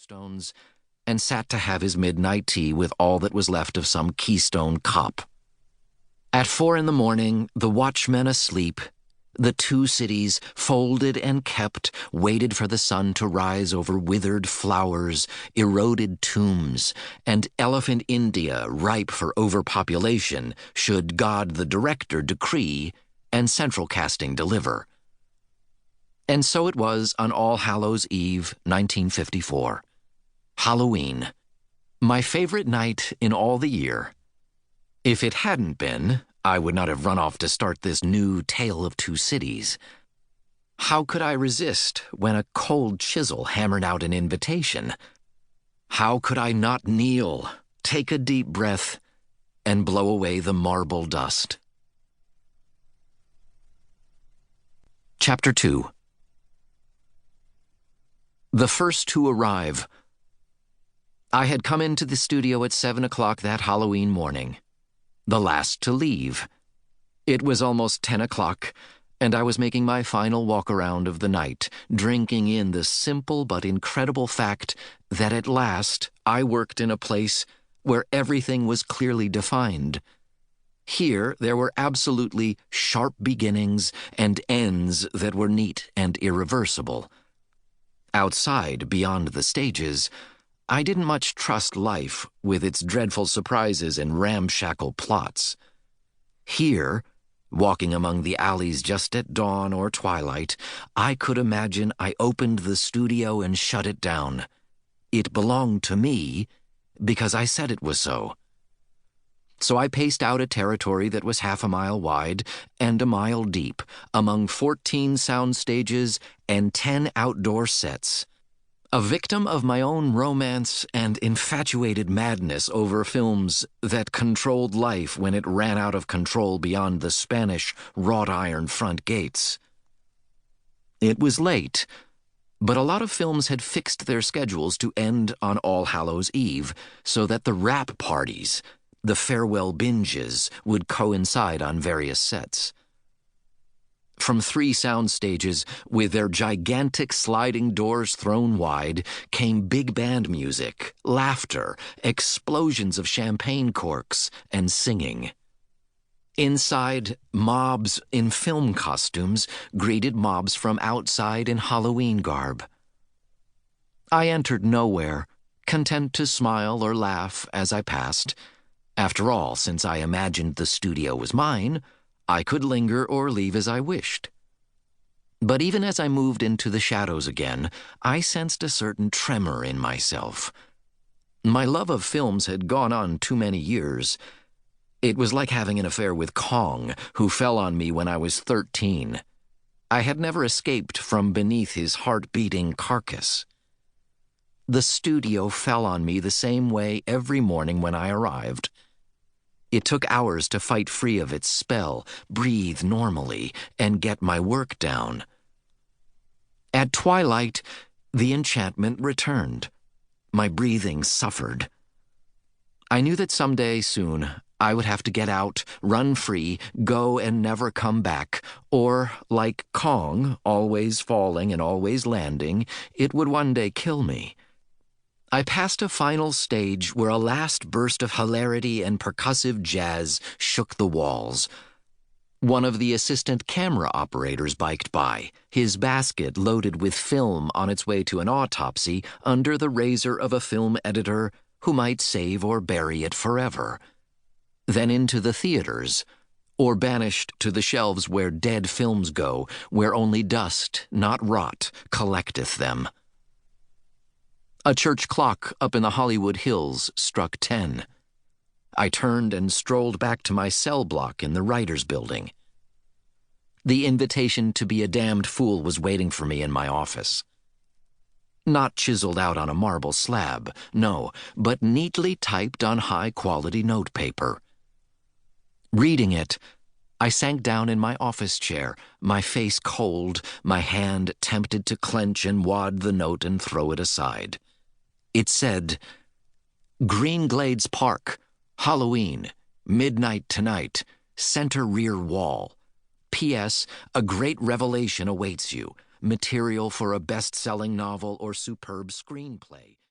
tombstones and sat to have his midnight tea with all that was left of some Keystone Cop. At 4 a.m, the watchmen asleep, the two cities, folded and kept, waited for the sun to rise over withered flowers, eroded tombs, and elephant India ripe for overpopulation should God the Director decree and central casting deliver. And so it was on All Hallows Eve, 1954. Halloween. My favorite night in all the year. If it hadn't been, I would not have run off to start this new Tale of Two Cities. How could I resist when a cold chisel hammered out an invitation? How could I not kneel, take a deep breath, and blow away the marble dust? Chapter 2. The first to arrive. I had come into the studio at 7 o'clock that Halloween morning. The last to leave. It was almost 10 o'clock, and I was making my final walk-around of the night, drinking in the simple but incredible fact that at last I worked in a place where everything was clearly defined. Here there were absolutely sharp beginnings and ends that were neat and irreversible. Outside, beyond the stages, I didn't much trust life with its dreadful surprises and ramshackle plots. Here, walking among the alleys just at dawn or twilight, I could imagine I opened the studio and shut it down. It belonged to me because I said it was so. So I paced out a territory that was half a mile wide and a mile deep, among 14 sound stages and 10 outdoor sets. A victim of my own romance and infatuated madness over films that controlled life when it ran out of control beyond the Spanish wrought-iron front gates. It was late, but a lot of films had fixed their schedules to end on All Hallows Eve so that the wrap parties, the farewell binges, would coincide on various sets. From 3 sound stages, with their gigantic sliding doors thrown wide, came big band music, laughter, explosions of champagne corks, and singing. Inside, mobs in film costumes greeted mobs from outside in Halloween garb. I entered nowhere, content to smile or laugh as I passed. After all, since I imagined the studio was mine, I could linger or leave as I wished. But even as I moved into the shadows again, I sensed a certain tremor in myself. My love of films had gone on too many years. It was like having an affair with Kong, who fell on me when I was 13. I had never escaped from beneath his heart-beating carcass. The studio fell on me the same way every morning when I arrived. It took hours to fight free of its spell, breathe normally, and get my work down. At twilight, the enchantment returned. My breathing suffered. I knew that someday soon I would have to get out, run free, go and never come back, or, like Kong, always falling and always landing, it would one day kill me. I passed a final stage where a last burst of hilarity and percussive jazz shook the walls. One of the assistant camera operators biked by, his basket loaded with film on its way to an autopsy under the razor of a film editor who might save or bury it forever. Then into the theaters, or banished to the shelves where dead films go, where only dust, not rot, collecteth them. A church clock up in the Hollywood Hills struck 10. I turned and strolled back to my cell block in the writers' building. The invitation to be a damned fool was waiting for me in my office. Not chiseled out on a marble slab, no, but neatly typed on high-quality notepaper. Reading it, I sank down in my office chair, my face cold, my hand tempted to clench and wad the note and throw it aside. It said, Green Glades Park, Halloween, midnight tonight, center rear wall. P.S. A great revelation awaits you. Material for a best-selling novel or superb screenplay.